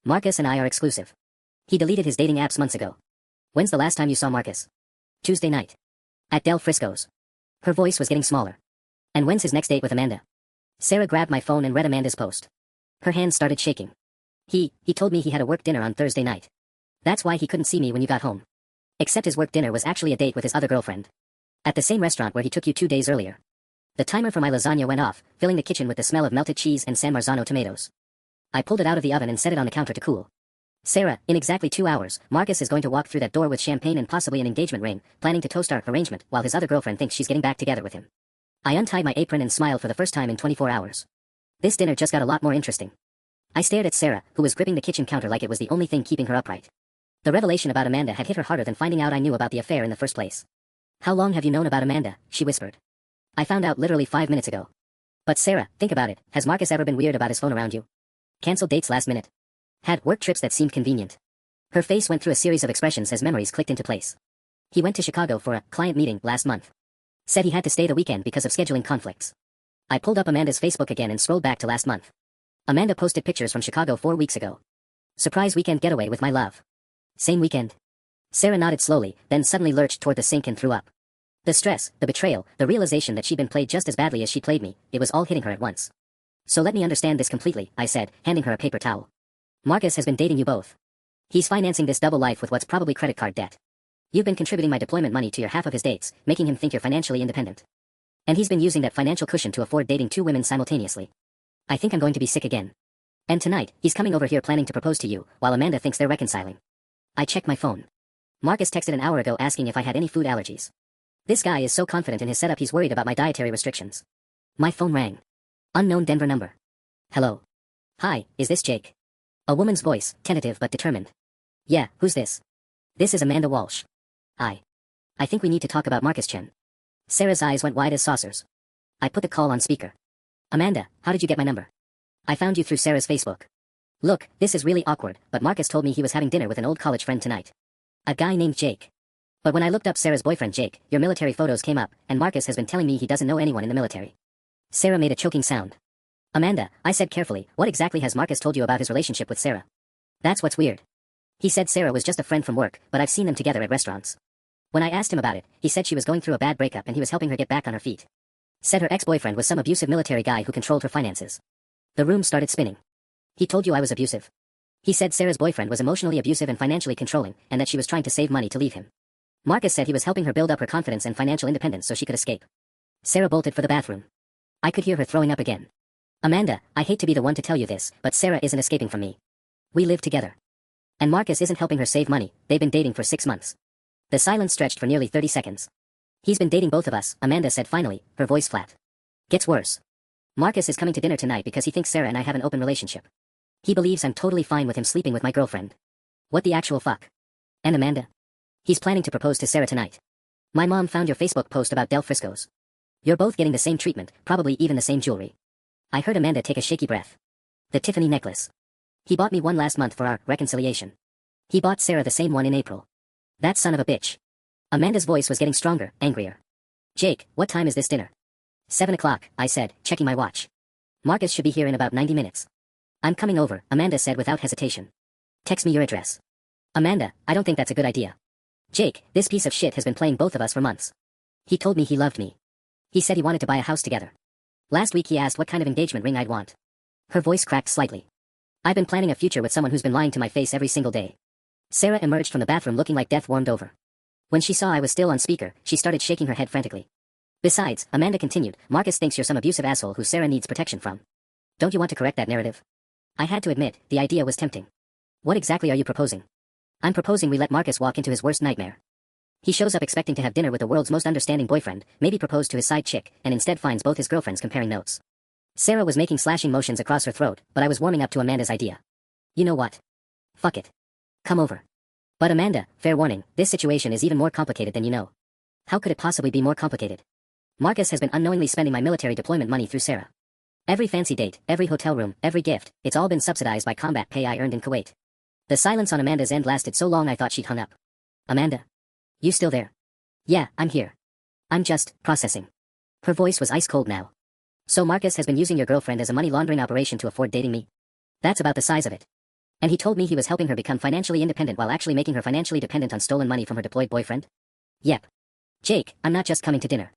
Marcus and I are exclusive. He deleted his dating apps months ago. When's the last time you saw Marcus? Tuesday night. At Del Frisco's. Her voice was getting smaller. And when's his next date with Amanda? Sarah grabbed my phone and read Amanda's post. Her hands started shaking. He told me he had a work dinner on Thursday night. That's why he couldn't see me when you got home. Except his work dinner was actually a date with his other girlfriend. At the same restaurant where he took you 2 days earlier. The timer for my lasagna went off, filling the kitchen with the smell of melted cheese and San Marzano tomatoes. I pulled it out of the oven and set it on the counter to cool. Sarah, in exactly 2 hours, Marcus is going to walk through that door with champagne and possibly an engagement ring, planning to toast our arrangement while his other girlfriend thinks she's getting back together with him. I untied my apron and smiled for the first time in 24 hours. This dinner just got a lot more interesting. I stared at Sarah, who was gripping the kitchen counter like it was the only thing keeping her upright. The revelation about Amanda had hit her harder than finding out I knew about the affair in the first place. How long have you known about Amanda? She whispered. I found out literally 5 minutes ago. But Sarah, think about it, has Marcus ever been weird about his phone around you? Canceled dates last minute. Had work trips that seemed convenient. Her face went through a series of expressions as memories clicked into place. He went to Chicago for a client meeting last month. Said he had to stay the weekend because of scheduling conflicts. I pulled up Amanda's Facebook again and scrolled back to last month. Amanda posted pictures from Chicago 4 weeks ago. Surprise weekend getaway with my love. Same weekend. Sarah nodded slowly, then suddenly lurched toward the sink and threw up. The stress, the betrayal, the realization that she'd been played just as badly as she played me, it was all hitting her at once. So let me understand this completely, I said, handing her a paper towel. Marcus has been dating you both. He's financing this double life with what's probably credit card debt. You've been contributing my deployment money to your half of his dates, making him think you're financially independent. And he's been using that financial cushion to afford dating 2 women simultaneously. I think I'm going to be sick again. And tonight, he's coming over here planning to propose to you, while Amanda thinks they're reconciling. I checked my phone. Marcus texted an hour ago asking if I had any food allergies. This guy is so confident in his setup he's worried about my dietary restrictions. My phone rang. Unknown Denver number. Hello. Hi, is this Jake? A woman's voice, tentative but determined. Yeah, who's this? This is Amanda Walsh. I think we need to talk about Marcus Chen. Sarah's eyes went wide as saucers. I put the call on speaker. Amanda, how did you get my number? I found you through Sarah's Facebook. Look, this is really awkward, but Marcus told me he was having dinner with an old college friend tonight. A guy named Jake. But when I looked up Sarah's boyfriend Jake, your military photos came up, and Marcus has been telling me he doesn't know anyone in the military. Sarah made a choking sound. Amanda, I said carefully, what exactly has Marcus told you about his relationship with Sarah? That's what's weird. He said Sarah was just a friend from work, but I've seen them together at restaurants. When I asked him about it, he said she was going through a bad breakup and he was helping her get back on her feet. Said her ex-boyfriend was some abusive military guy who controlled her finances. The room started spinning. He told you I was abusive. He said Sarah's boyfriend was emotionally abusive and financially controlling, and that she was trying to save money to leave him. Marcus said he was helping her build up her confidence and financial independence so she could escape. Sarah bolted for the bathroom. I could hear her throwing up again. Amanda, I hate to be the one to tell you this, but Sarah isn't escaping from me. We live together. And Marcus isn't helping her save money, they've been dating for 6 months. The silence stretched for nearly 30 seconds. He's been dating both of us, Amanda said finally, her voice flat. Gets worse. Marcus is coming to dinner tonight because he thinks Sarah and I have an open relationship. He believes I'm totally fine with him sleeping with my girlfriend. What the actual fuck? And Amanda? He's planning to propose to Sarah tonight. My mom found your Facebook post about Del Frisco's. You're both getting the same treatment, probably even the same jewelry. I heard Amanda take a shaky breath. The Tiffany necklace. He bought me one last month for our reconciliation. He bought Sarah the same one in April. That son of a bitch. Amanda's voice was getting stronger, angrier. Jake, what time is this dinner? 7 o'clock, I said, checking my watch. Marcus should be here in about 90 minutes. I'm coming over, Amanda said without hesitation. Text me your address. Amanda, I don't think that's a good idea. Jake, this piece of shit has been playing both of us for months. He told me he loved me. He said he wanted to buy a house together. Last week he asked what kind of engagement ring I'd want. Her voice cracked slightly. I've been planning a future with someone who's been lying to my face every single day. Sarah emerged from the bathroom looking like death warmed over. When she saw I was still on speaker, she started shaking her head frantically. Besides, Amanda continued, Marcus thinks you're some abusive asshole who Sarah needs protection from. Don't you want to correct that narrative? I had to admit, the idea was tempting. What exactly are you proposing? I'm proposing we let Marcus walk into his worst nightmare. He shows up expecting to have dinner with the world's most understanding boyfriend, maybe propose to his side chick, and instead finds both his girlfriends comparing notes. Sarah was making slashing motions across her throat, but I was warming up to Amanda's idea. You know what? Fuck it. Come over. But Amanda, fair warning, this situation is even more complicated than you know. How could it possibly be more complicated? Marcus has been unknowingly spending my military deployment money through Sarah. Every fancy date, every hotel room, every gift, it's all been subsidized by combat pay I earned in Kuwait. The silence on Amanda's end lasted so long I thought she'd hung up. Amanda? You still there? Yeah, I'm here. I'm just processing. Her voice was ice cold now. So Marcus has been using your girlfriend as a money laundering operation to afford dating me? That's about the size of it. And he told me he was helping her become financially independent while actually making her financially dependent on stolen money from her deployed boyfriend? Yep. Jake, I'm not just coming to dinner.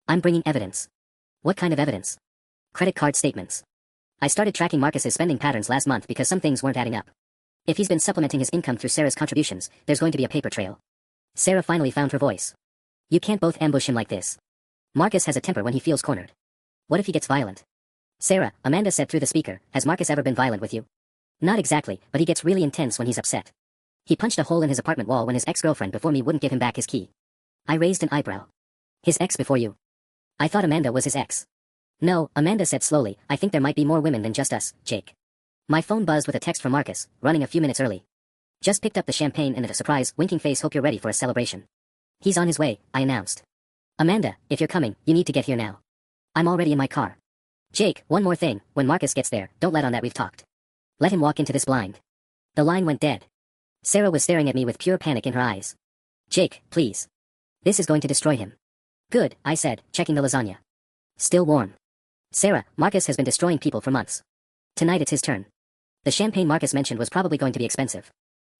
I'm bringing evidence. What kind of evidence? Credit card statements. I started tracking Marcus's spending patterns last month because some things weren't adding up. If he's been supplementing his income through Sarah's contributions, there's going to be a paper trail. Sarah finally found her voice. You can't both ambush him like this. Marcus has a temper when he feels cornered. What if he gets violent? Sarah, Amanda said through the speaker, has Marcus ever been violent with you? Not exactly, but he gets really intense when he's upset. He punched a hole in his apartment wall when his ex-girlfriend before me wouldn't give him back his key. I raised an eyebrow. His ex before you? I thought Amanda was his ex. No, Amanda said slowly, I think there might be more women than just us, Jake. My phone buzzed with a text from Marcus, running a few minutes early. Just picked up the champagne and at a surprise, winking face, hope you're ready for a celebration. He's on his way, I announced. Amanda, if you're coming, you need to get here now. I'm already in my car. Jake, one more thing, when Marcus gets there, don't let on that we've talked. Let him walk into this blind. The line went dead. Sarah was staring at me with pure panic in her eyes. Jake, please. This is going to destroy him. Good, I said, checking the lasagna. Still warm. Sarah, Marcus has been destroying people for months. Tonight it's his turn. The champagne Marcus mentioned was probably going to be expensive.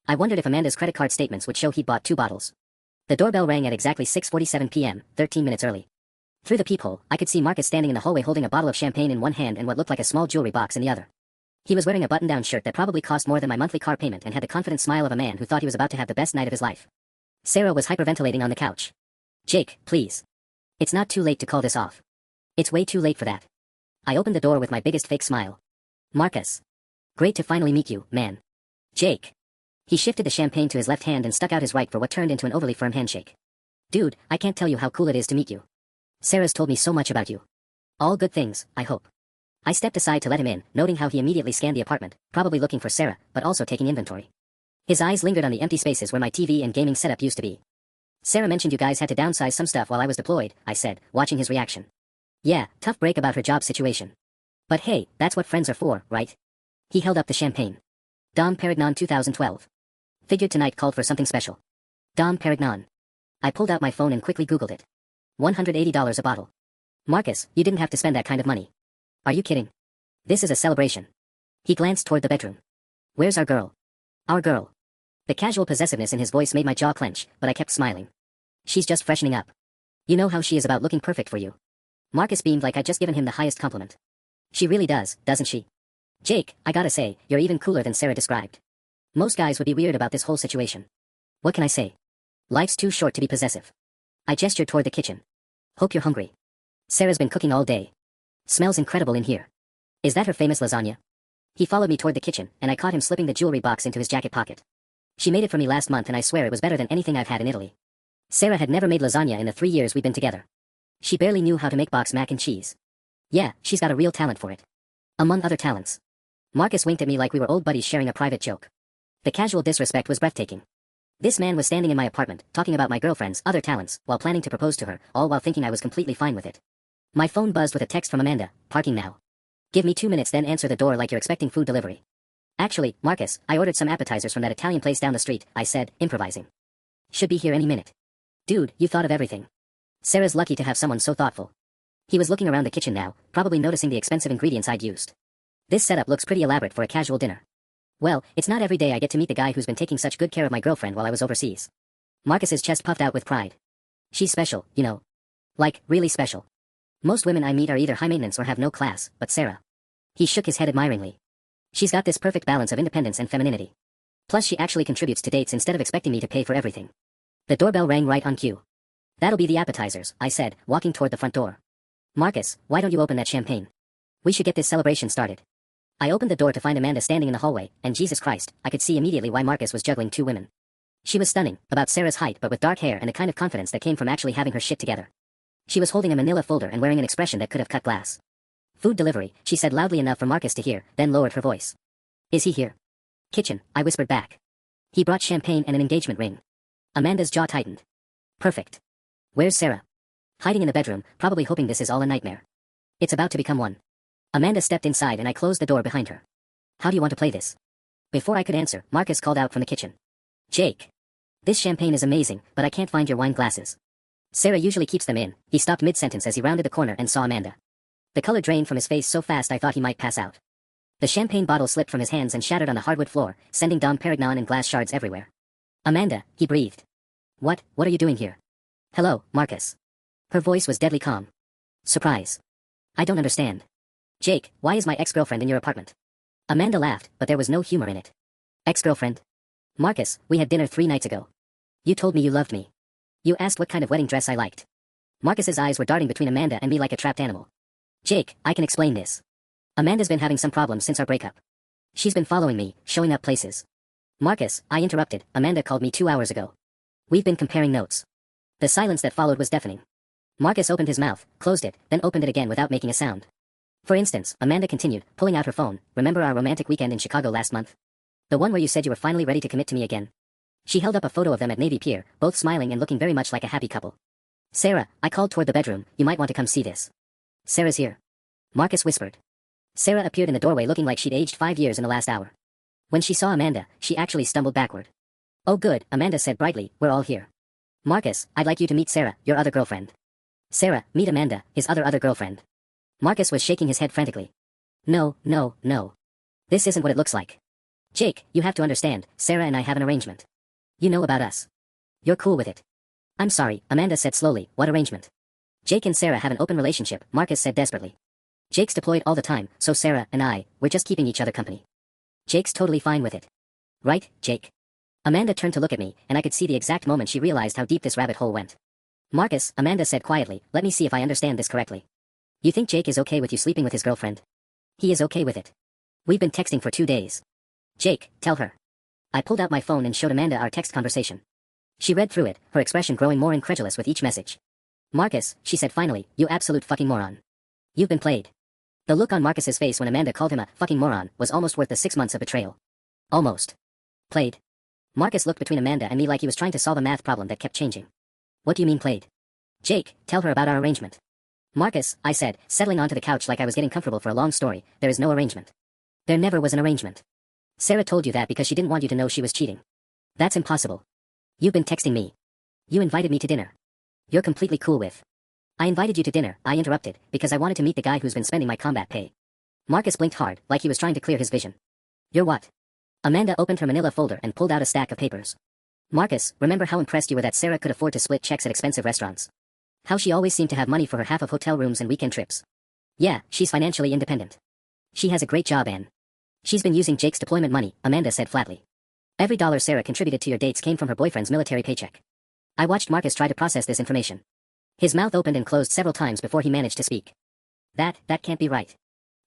I wondered if Amanda's credit card statements would show he'd bought 2 bottles. The doorbell rang at exactly 6:47 p.m., 13 minutes early. Through the peephole, I could see Marcus standing in the hallway holding a bottle of champagne in one hand and what looked like a small jewelry box in the other. He was wearing a button-down shirt that probably cost more than my monthly car payment and had the confident smile of a man who thought he was about to have the best night of his life. Sarah was hyperventilating on the couch. Jake, please. It's not too late to call this off. It's way too late for that. I opened the door with my biggest fake smile. Marcus. Great to finally meet you, man. Jake. He shifted the champagne to his left hand and stuck out his right for what turned into an overly firm handshake. Dude, I can't tell you how cool it is to meet you. Sarah's told me so much about you. All good things, I hope. I stepped aside to let him in, noting how he immediately scanned the apartment, probably looking for Sarah, but also taking inventory. His eyes lingered on the empty spaces where my TV and gaming setup used to be. Sarah mentioned you guys had to downsize some stuff while I was deployed, I said, watching his reaction. Yeah, tough break about her job situation. But hey, that's what friends are for, right? He held up the champagne. Dom Perignon 2012. Figured tonight called for something special. Dom Perignon. I pulled out my phone and quickly Googled it. $180 a bottle. Marcus, you didn't have to spend that kind of money. Are you kidding? This is a celebration. He glanced toward the bedroom. Where's our girl? Our girl. The casual possessiveness in his voice made my jaw clench, but I kept smiling. She's just freshening up. You know how she is about looking perfect for you. Marcus beamed like I'd just given him the highest compliment. She really does, doesn't she? Jake, I gotta say, you're even cooler than Sarah described. Most guys would be weird about this whole situation. What can I say? Life's too short to be possessive. I gestured toward the kitchen. Hope you're hungry. Sarah's been cooking all day. Smells incredible in here. Is that her famous lasagna? He followed me toward the kitchen, and I caught him slipping the jewelry box into his jacket pocket. She made it for me last month, and I swear it was better than anything I've had in Italy. Sarah had never made lasagna in the 3 years we'd been together. She barely knew how to make box mac and cheese. Yeah, she's got a real talent for it. Among other talents. Marcus winked at me like we were old buddies sharing a private joke. The casual disrespect was breathtaking. This man was standing in my apartment, talking about my girlfriend's other talents, while planning to propose to her, all while thinking I was completely fine with it. My phone buzzed with a text from Amanda, parking now. Give me 2 minutes, then answer the door like you're expecting food delivery. Actually, Marcus, I ordered some appetizers from that Italian place down the street, I said, improvising. Should be here any minute. Dude, you thought of everything. Sarah's lucky to have someone so thoughtful. He was looking around the kitchen now, probably noticing the expensive ingredients I'd used. This setup looks pretty elaborate for a casual dinner. Well, it's not every day I get to meet the guy who's been taking such good care of my girlfriend while I was overseas. Marcus's chest puffed out with pride. She's special, you know. Like, really special. Most women I meet are either high maintenance or have no class, but Sarah. He shook his head admiringly. She's got this perfect balance of independence and femininity. Plus she actually contributes to dates instead of expecting me to pay for everything. The doorbell rang right on cue. That'll be the appetizers, I said, walking toward the front door. Marcus, why don't you open that champagne? We should get this celebration started. I opened the door to find Amanda standing in the hallway, and Jesus Christ, I could see immediately why Marcus was juggling 2 women. She was stunning, about Sarah's height but with dark hair and a kind of confidence that came from actually having her shit together. She was holding a manila folder and wearing an expression that could have cut glass. Food delivery, she said loudly enough for Marcus to hear, then lowered her voice. Is he here? Kitchen, I whispered back. He brought champagne and an engagement ring. Amanda's jaw tightened. Perfect. Where's Sarah? Hiding in the bedroom, probably hoping this is all a nightmare. It's about to become one. Amanda stepped inside and I closed the door behind her. How do you want to play this? Before I could answer, Marcus called out from the kitchen. Jake. This champagne is amazing, but I can't find your wine glasses. Sarah usually keeps them in. He stopped mid-sentence as he rounded the corner and saw Amanda. The color drained from his face so fast I thought he might pass out. The champagne bottle slipped from his hands and shattered on the hardwood floor, sending Dom Perignon and glass shards everywhere. Amanda, he breathed. What are you doing here? Hello, Marcus. Her voice was deadly calm. Surprise. I don't understand. Jake, why is my ex-girlfriend in your apartment? Amanda laughed, but there was no humor in it. Ex-girlfriend? Marcus, we had dinner 3 nights ago. You told me you loved me. You asked what kind of wedding dress I liked. Marcus's eyes were darting between Amanda and me like a trapped animal. Jake, I can explain this. Amanda's been having some problems since our breakup. She's been following me, showing up places. Marcus, I interrupted, Amanda called me 2 hours ago. We've been comparing notes. The silence that followed was deafening. Marcus opened his mouth, closed it, then opened it again without making a sound. For instance, Amanda continued, pulling out her phone, remember our romantic weekend in Chicago last month? The one where you said you were finally ready to commit to me again? She held up a photo of them at Navy Pier, both smiling and looking very much like a happy couple. Sarah, I called toward the bedroom, you might want to come see this. Sarah's here. Marcus whispered. Sarah appeared in the doorway looking like she'd aged 5 years in the last hour. When she saw Amanda, she actually stumbled backward. Oh good, Amanda said brightly, we're all here. Marcus, I'd like you to meet Sarah, your other girlfriend. Sarah, meet Amanda, his other girlfriend. Marcus was shaking his head frantically. No. This isn't what it looks like. Jake, you have to understand, Sarah and I have an arrangement. You know about us. You're cool with it. I'm sorry, Amanda said slowly, what arrangement? Jake and Sarah have an open relationship, Marcus said desperately. Jake's deployed all the time, so Sarah and we're just keeping each other company. Jake's totally fine with it. Right, Jake? Amanda turned to look at me, and I could see the exact moment she realized how deep this rabbit hole went. Marcus, Amanda said quietly, let me see if I understand this correctly. You think Jake is okay with you sleeping with his girlfriend? He is okay with it. We've been texting for 2 days. Jake, tell her. I pulled out my phone and showed Amanda our text conversation. She read through it, her expression growing more incredulous with each message. Marcus, she said finally, you absolute fucking moron. You've been played. The look on Marcus's face when Amanda called him a fucking moron was almost worth the 6 months of betrayal. Almost. Played. Marcus looked between Amanda and me like he was trying to solve a math problem that kept changing. What do you mean played? Jake, tell her about our arrangement. Marcus, I said, settling onto the couch like I was getting comfortable for a long story, there is no arrangement. There never was an arrangement. Sarah told you that because she didn't want you to know she was cheating. That's impossible. You've been texting me. You invited me to dinner. You're completely cool with. I invited you to dinner, I interrupted, because I wanted to meet the guy who's been spending my combat pay. Marcus blinked hard, like he was trying to clear his vision. You're what? Amanda opened her manila folder and pulled out a stack of papers. Marcus, remember how impressed you were that Sarah could afford to split checks at expensive restaurants? How she always seemed to have money for her half of hotel rooms and weekend trips. Yeah, she's financially independent. She has a great job and she's been using Jake's deployment money, Amanda said flatly. Every dollar Sarah contributed to your dates came from her boyfriend's military paycheck. I watched Marcus try to process this information. His mouth opened and closed several times before he managed to speak. That can't be right.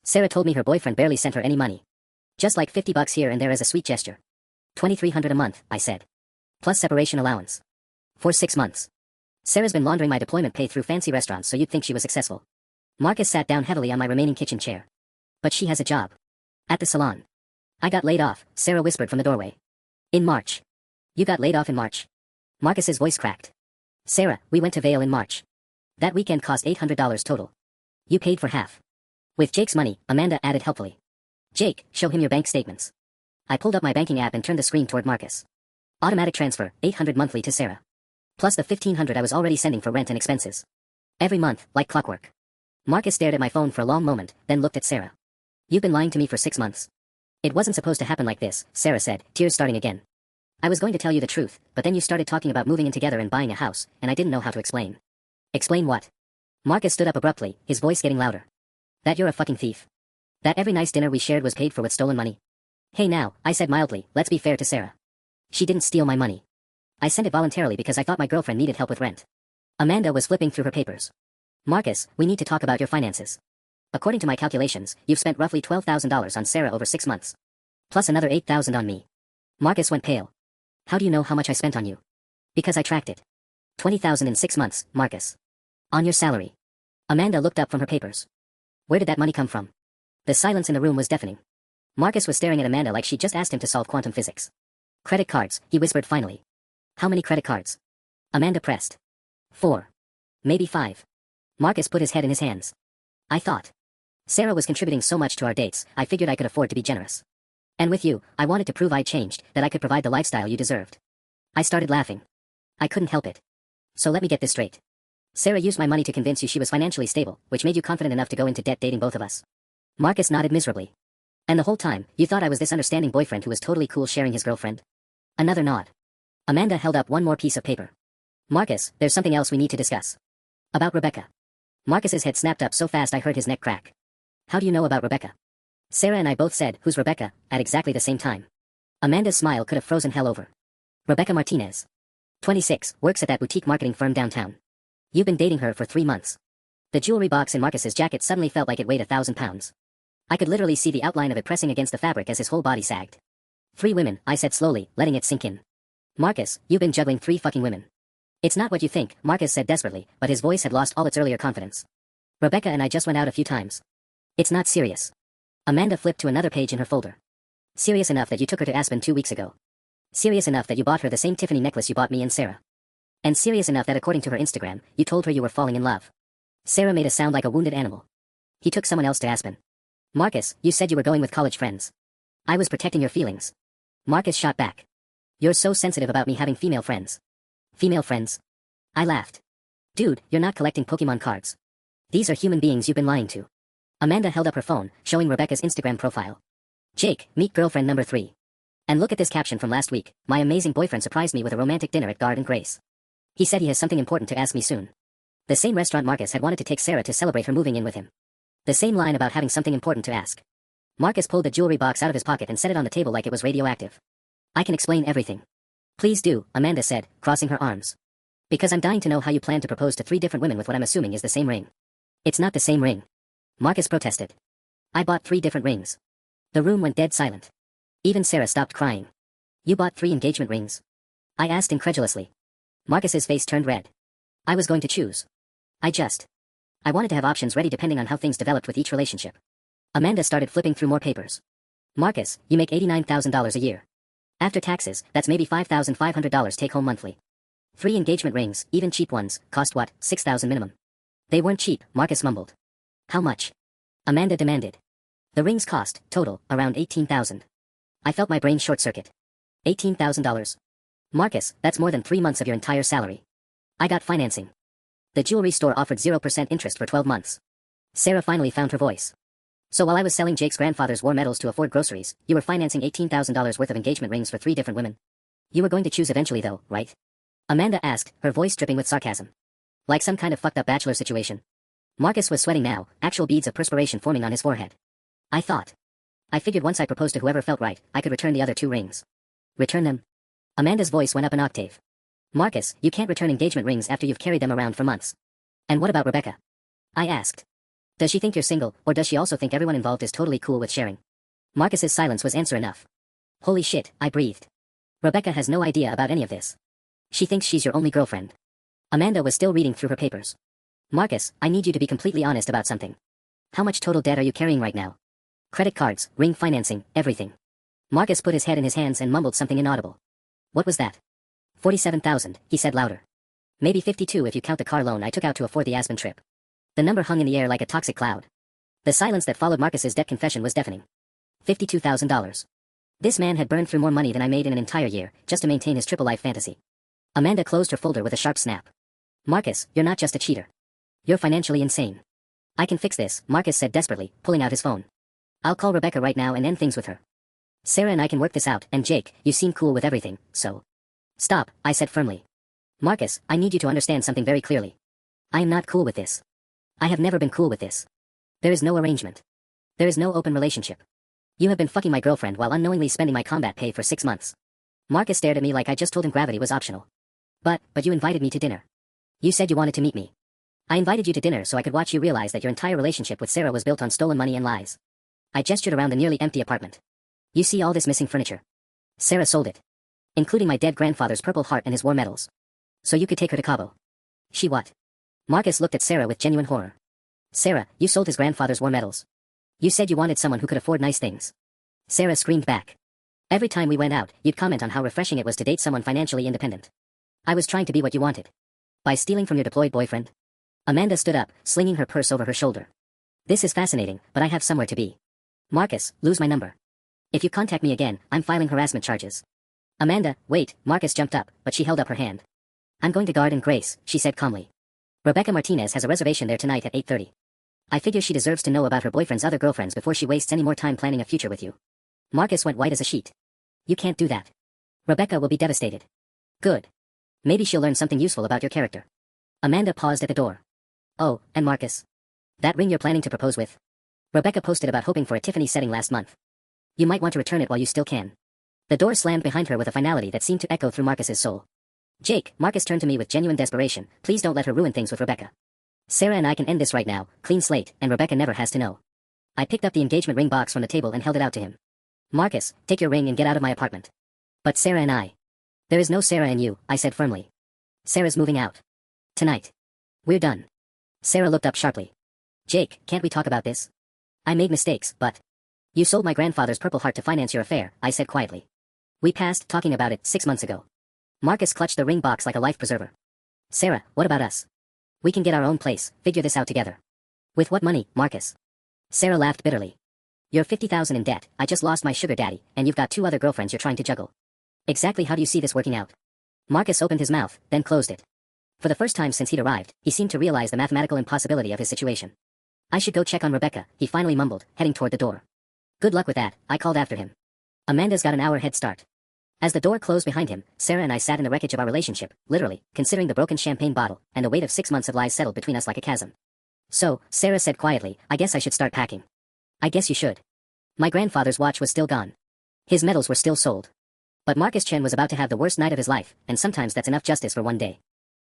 Sarah told me her boyfriend barely sent her any money. Just like $50 here and there as a sweet gesture. $2,300 a month, I said. Plus separation allowance. For 6 months. Sarah's been laundering my deployment pay through fancy restaurants so you'd think she was successful. Marcus sat down heavily on my remaining kitchen chair. But she has a job. At the salon. I got laid off, Sarah whispered from the doorway. In March. You got laid off in March. Marcus's voice cracked. Sarah, we went to Vail in March. That weekend cost $800 total. You paid for half. With Jake's money, Amanda added helpfully. Jake, show him your bank statements. I pulled up my banking app and turned the screen toward Marcus. Automatic transfer, $800 monthly to Sarah. Plus the $1,500 I was already sending for rent and expenses. Every month, like clockwork. Marcus stared at my phone for a long moment, then looked at Sarah. You've been lying to me for 6 months. It wasn't supposed to happen like this, Sarah said, tears starting again. I was going to tell you the truth, but then you started talking about moving in together and buying a house, and I didn't know how to explain. Explain what? Marcus stood up abruptly, his voice getting louder. That you're a fucking thief. That every nice dinner we shared was paid for with stolen money. Hey now, I said mildly, let's be fair to Sarah. She didn't steal my money. I sent it voluntarily because I thought my girlfriend needed help with rent. Amanda was flipping through her papers. Marcus, we need to talk about your finances. According to my calculations, you've spent roughly $12,000 on Sarah over 6 months. Plus another $8,000 on me. Marcus went pale. How do you know how much I spent on you? Because I tracked it. $20,000 in 6 months, Marcus. On your salary. Amanda looked up from her papers. Where did that money come from? The silence in the room was deafening. Marcus was staring at Amanda like she'd just asked him to solve quantum physics. Credit cards, he whispered finally. How many credit cards? Amanda pressed. 4. Maybe 5. Marcus put his head in his hands. I thought. Sarah was contributing so much to our dates, I figured I could afford to be generous. And with you, I wanted to prove I'd changed, that I could provide the lifestyle you deserved. I started laughing. I couldn't help it. So let me get this straight. Sarah used my money to convince you she was financially stable, which made you confident enough to go into debt dating both of us. Marcus nodded miserably. And the whole time, you thought I was this understanding boyfriend who was totally cool sharing his girlfriend? Another nod. Amanda held up one more piece of paper. Marcus, there's something else we need to discuss. About Rebecca. Marcus's head snapped up so fast I heard his neck crack. How do you know about Rebecca? Sarah and I both said, who's Rebecca, at exactly the same time. Amanda's smile could have frozen hell over. Rebecca Martinez. 26, works at that boutique marketing firm downtown. You've been dating her for 3 months. The jewelry box in Marcus's jacket suddenly felt like it weighed 1,000 pounds. I could literally see the outline of it pressing against the fabric as his whole body sagged. 3 women, I said slowly, letting it sink in. Marcus, you've been juggling 3 fucking women. It's not what you think, Marcus said desperately, but his voice had lost all its earlier confidence. Rebecca and I just went out a few times. It's not serious. Amanda flipped to another page in her folder. Serious enough that you took her to Aspen 2 weeks ago. Serious enough that you bought her the same Tiffany necklace you bought me and Sarah. And serious enough that according to her Instagram, you told her you were falling in love. Sarah made a sound like a wounded animal. He took someone else to Aspen. Marcus, you said you were going with college friends. I was protecting your feelings. Marcus shot back. You're so sensitive about me having female friends. Female friends? I laughed. Dude, you're not collecting Pokemon cards. These are human beings you've been lying to. Amanda held up her phone, showing Rebecca's Instagram profile. Jake, meet girlfriend number 3. And look at this caption from last week. My amazing boyfriend surprised me with a romantic dinner at Garden Grace. He said he has something important to ask me soon. The same restaurant Marcus had wanted to take Sarah to celebrate her moving in with him. The same line about having something important to ask. Marcus pulled the jewelry box out of his pocket and set it on the table like it was radioactive. I can explain everything. Please do, Amanda said, crossing her arms. Because I'm dying to know how you plan to propose to 3 different women with what I'm assuming is the same ring. It's not the same ring. Marcus protested. I bought 3 different rings. The room went dead silent. Even Sarah stopped crying. You bought 3 engagement rings? I asked incredulously. Marcus's face turned red. I was going to choose. I wanted to have options ready depending on how things developed with each relationship. Amanda started flipping through more papers. Marcus, you make $89,000 a year. After taxes, that's maybe $5,500 take home monthly. 3 engagement rings, even cheap ones, cost what, $6,000 minimum. They weren't cheap, Marcus mumbled. How much? Amanda demanded. The rings cost, total, around $18,000. I felt my brain short-circuit. $18,000. Marcus, that's more than 3 months of your entire salary. I got financing. The jewelry store offered 0% interest for 12 months. Sarah finally found her voice. So while I was selling Jake's grandfather's war medals to afford groceries, you were financing $18,000 worth of engagement rings for 3 different women. You were going to choose eventually though, right? Amanda asked, her voice dripping with sarcasm. Like some kind of fucked up bachelor situation. Marcus was sweating now, actual beads of perspiration forming on his forehead. I figured once I proposed to whoever felt right, I could return the other 2 rings. Return them? Amanda's voice went up an octave. Marcus, you can't return engagement rings after you've carried them around for months. And what about Rebecca? I asked. Does she think you're single, or does she also think everyone involved is totally cool with sharing? Marcus's silence was answer enough. Holy shit, I breathed. Rebecca has no idea about any of this. She thinks she's your only girlfriend. Amanda was still reading through her papers. Marcus, I need you to be completely honest about something. How much total debt are you carrying right now? Credit cards, ring financing, everything. Marcus put his head in his hands and mumbled something inaudible. What was that? 47,000, he said louder. Maybe 52 if you count the car loan I took out to afford the Aspen trip. The number hung in the air like a toxic cloud. The silence that followed Marcus's debt confession was deafening. $52,000. This man had burned through more money than I made in an entire year, just to maintain his triple life fantasy. Amanda closed her folder with a sharp snap. Marcus, you're not just a cheater. You're financially insane. I can fix this, Marcus said desperately, pulling out his phone. I'll call Rebecca right now and end things with her. Sarah and I can work this out, and Jake, you seem cool with everything, so. Stop, I said firmly. Marcus, I need you to understand something very clearly. I am not cool with this. I have never been cool with this. There is no arrangement. There is no open relationship. You have been fucking my girlfriend while unknowingly spending my combat pay for 6 months. Marcus stared at me like I just told him gravity was optional. But you invited me to dinner. You said you wanted to meet me. I invited you to dinner so I could watch you realize that your entire relationship with Sarah was built on stolen money and lies. I gestured around the nearly empty apartment. You see all this missing furniture? Sarah sold it. Including my dead grandfather's purple heart and his war medals. So you could take her to Cabo. She what? Marcus looked at Sarah with genuine horror. Sarah, you sold his grandfather's war medals. You said you wanted someone who could afford nice things. Sarah screamed back. Every time we went out, you'd comment on how refreshing it was to date someone financially independent. I was trying to be what you wanted. By stealing from your deployed boyfriend? Amanda stood up, slinging her purse over her shoulder. This is fascinating, but I have somewhere to be. Marcus, lose my number. If you contact me again, I'm filing harassment charges. Amanda, wait, Marcus jumped up, but she held up her hand. I'm going to Garden Grace, she said calmly. Rebecca Martinez has a reservation there tonight at 8:30. I figure she deserves to know about her boyfriend's other girlfriends before she wastes any more time planning a future with you. Marcus went white as a sheet. You can't do that. Rebecca will be devastated. Good. Maybe she'll learn something useful about your character. Amanda paused at the door. Oh, and Marcus. That ring you're planning to propose with? Rebecca posted about hoping for a Tiffany setting last month. You might want to return it while you still can. The door slammed behind her with a finality that seemed to echo through Marcus's soul. Jake, Marcus turned to me with genuine desperation, please don't let her ruin things with Rebecca. Sarah and I can end this right now, clean slate, and Rebecca never has to know. I picked up the engagement ring box from the table and held it out to him. Marcus, take your ring and get out of my apartment. But Sarah and I. There is no Sarah and you, I said firmly. Sarah's moving out. Tonight. We're done. Sarah looked up sharply. Jake, can't we talk about this? I made mistakes, but. You sold my grandfather's purple heart to finance your affair, I said quietly. We passed talking about it 6 months ago. Marcus clutched the ring box like a life preserver. Sarah, what about us? We can get our own place, figure this out together. With what money, Marcus? Sarah laughed bitterly. You're 50,000 in debt, I just lost my sugar daddy, and you've got 2 other girlfriends you're trying to juggle. Exactly how do you see this working out? Marcus opened his mouth, then closed it. For the first time since he'd arrived, he seemed to realize the mathematical impossibility of his situation. I should go check on Rebecca, he finally mumbled, heading toward the door. Good luck with that, I called after him. Amanda's got an hour head start. As the door closed behind him, Sarah and I sat in the wreckage of our relationship, literally, considering the broken champagne bottle, and the weight of 6 months of lies settled between us like a chasm. So, Sarah said quietly, I guess I should start packing. I guess you should. My grandfather's watch was still gone. His medals were still sold. But Marcus Chen was about to have the worst night of his life, and sometimes that's enough justice for one day.